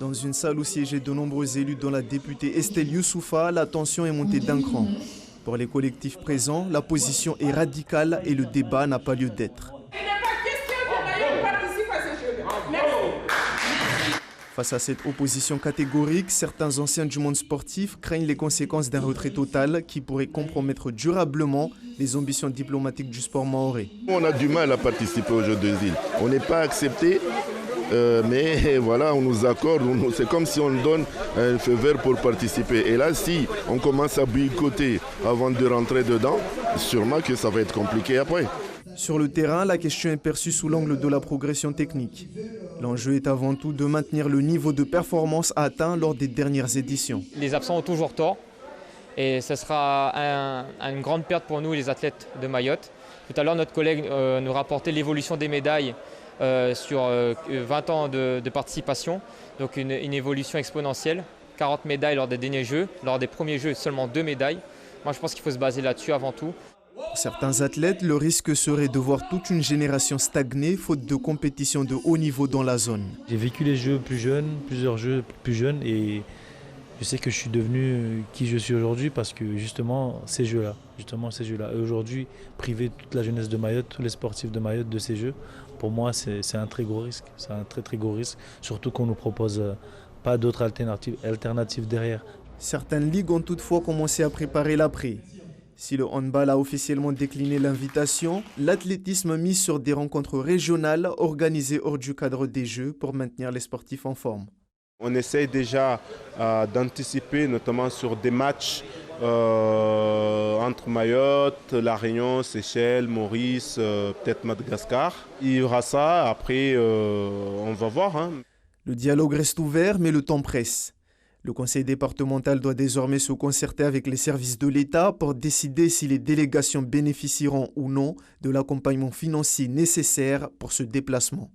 Dans une salle où siégeaient de nombreux élus dont la députée Estelle Youssoufa, la tension est montée d'un cran. Pour les collectifs présents, la position est radicale et le débat n'a pas lieu d'être. Face à cette opposition catégorique, certains anciens du monde sportif craignent les conséquences d'un retrait total qui pourrait compromettre durablement les ambitions diplomatiques du sport mahorais. On a du mal à participer aux Jeux des îles. On n'est pas accepté, mais voilà, on nous accorde, c'est comme si on nous donne un feu vert pour participer. Et là, si on commence à boycotter avant de rentrer dedans, sûrement que ça va être compliqué après. Sur le terrain, la question est perçue sous l'angle de la progression technique. L'enjeu est avant tout de maintenir le niveau de performance atteint lors des dernières éditions. Les absents ont toujours tort et ce sera une grande perte pour nous, les athlètes de Mayotte. Tout à l'heure, notre collègue nous rapportait l'évolution des médailles sur 20 ans de participation, donc une évolution exponentielle. 40 médailles lors des derniers Jeux, lors des premiers Jeux, seulement 2 médailles. Moi, je pense qu'il faut se baser là-dessus avant tout. Pour certains athlètes, le risque serait de voir toute une génération stagner faute de compétition de haut niveau dans la zone. J'ai vécu les Jeux plus jeunes, plusieurs Jeux plus jeunes et je sais que je suis devenu qui je suis aujourd'hui parce que justement ces Jeux-là. Et aujourd'hui, priver toute la jeunesse de Mayotte, tous les sportifs de Mayotte de ces Jeux, pour moi c'est un très gros risque. C'est un très gros risque, surtout qu'on ne nous propose pas d'autres alternatives derrière. Certaines ligues ont toutefois commencé à préparer l'après. Si le handball a officiellement décliné l'invitation, l'athlétisme mise sur des rencontres régionales organisées hors du cadre des Jeux pour maintenir les sportifs en forme. On essaye déjà d'anticiper, notamment sur des matchs entre Mayotte, La Réunion, Seychelles, Maurice, peut-être Madagascar. Il y aura ça, après on va voir. Le dialogue reste ouvert, mais le temps presse. Le conseil départemental doit désormais se concerter avec les services de l'État pour décider si les délégations bénéficieront ou non de l'accompagnement financier nécessaire pour ce déplacement.